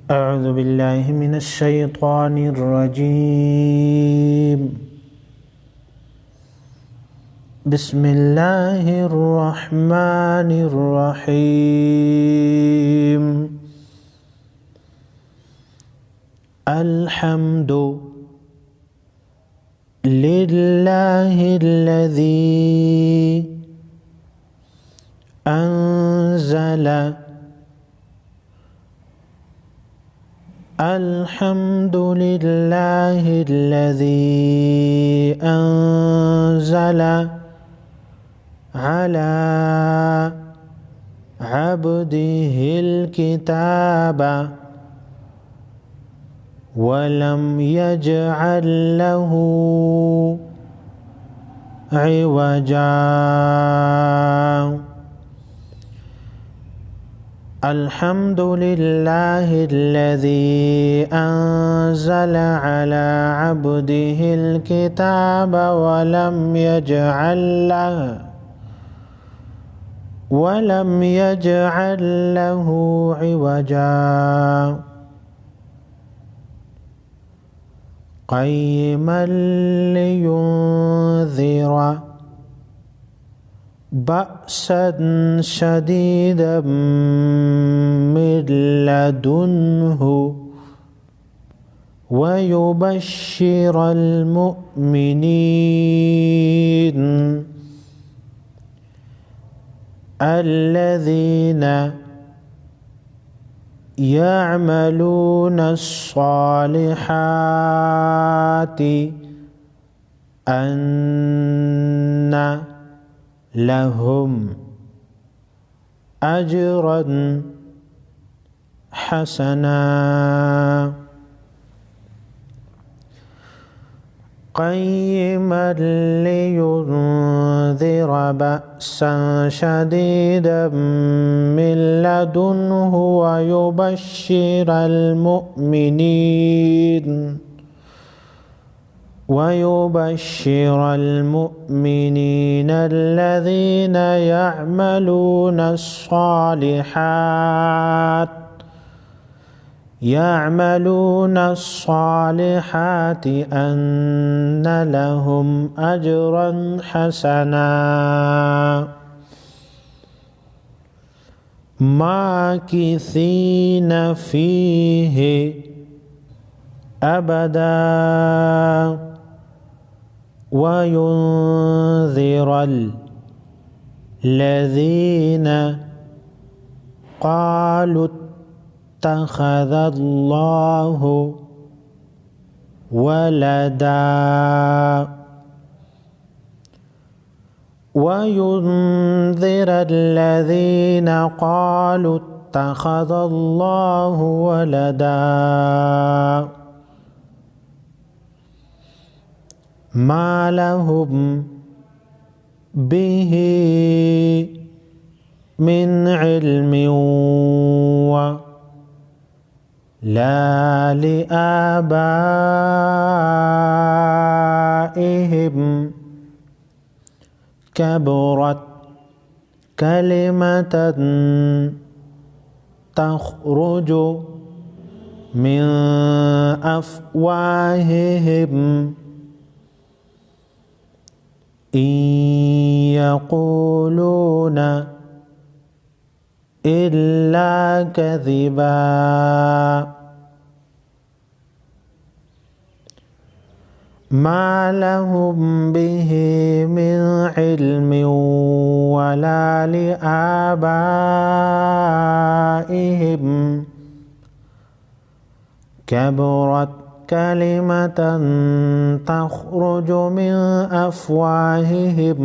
أعوذ بالله من الشيطان الرجيم. بسم الله الرحمن الرحيم. الحمد لله الذي أنزل الحمد لله الذي أنزل على عبده الكتاب ولم يجعل له عوجا. الحمد لله الذي أنزل على عبده الكتاب ولم يجعل له عوجا قيما لينذر بأسا شديدا من لدنه ويبشر المؤمنين الذين يعملون الصالحات أن لهم أجرا حسنا قيما لينذر بأسا شديدا من لدنه ويبشر المؤمنين الذين يعملون الصالحات أن لهم أجرا حسنا ماكثين فيه أبدا وينذر الذين قالوا اتخذ الله ولدا وينذر الذين قالوا اتخذ الله ولدا ما لهم به من علم ولا لآبائهم كبرت كلمة تخرج من أفواههم إن يقولون إلا كذبا ما لهم به من علم ولا لآبائهم كبرت كلمة تخرج من أفواههم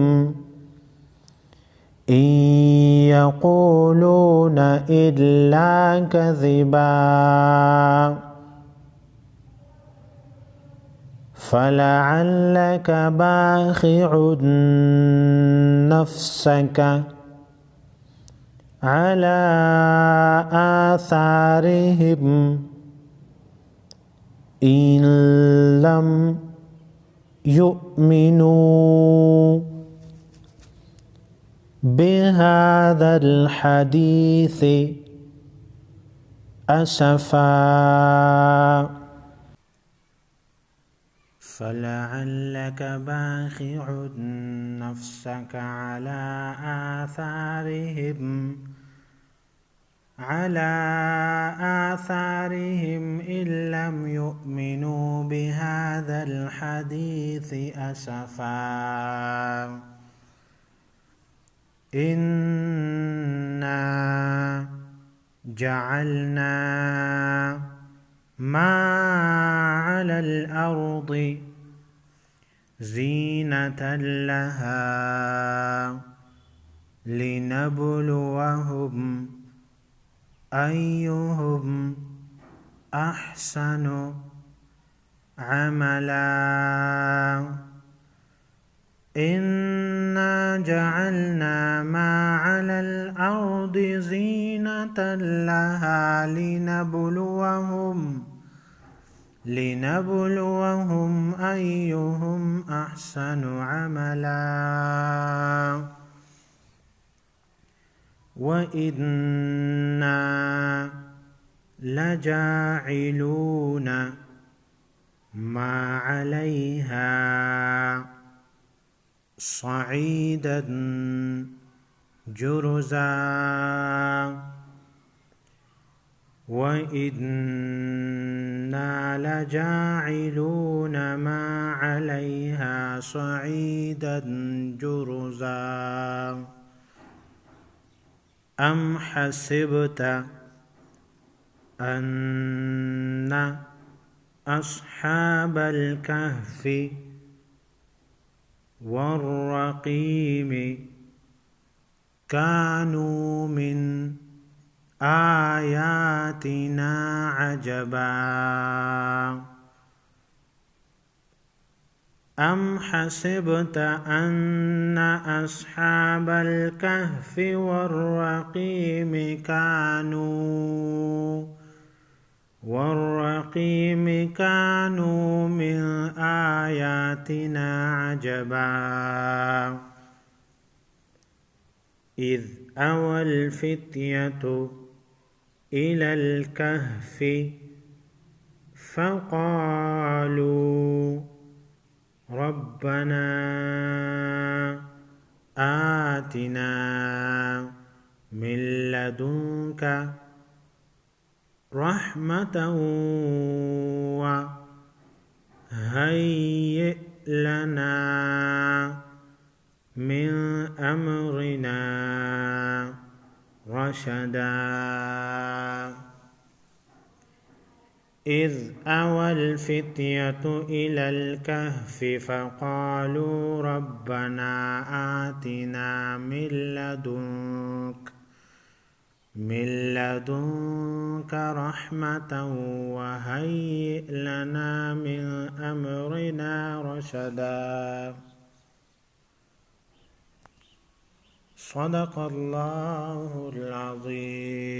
إن يقولون إلا كذبا فلعلك باخع نفسك على آثارهم إن لم يؤمنوا بهذا الحديث أسفا فلعلك باخع نفسك على آثارهم إن لم يؤمنوا بهذا الحديث أسفا إنا جعلنا ما على الأرض زينة لها لنبلوهم أيهم أحسن عملا إنا جعلنا ما على الأرض زينة لها لنبلوهم أيهم أحسن عملا وإنا لجاعلون ما عليها صعيدا جرزا وإنا لجاعلون ما عليها صعيدا جرزا أم حسبت أن أصحاب الكهف والرقيم كانوا من آياتنا عجبا أم حسبت أن أصحاب الكهف والرقيم كانوا من آياتنا عجبا إذ أوى الفتية إلى الكهف فقالوا ربنا آتنا من لدنك رحمة وهيئ لنا من أمرنا رشدا إذ أوى الفتية إلى الكهف فقالوا ربنا آتنا من لدنك رحمة وهيئ لنا من أمرنا رشدا صدق الله العظيم.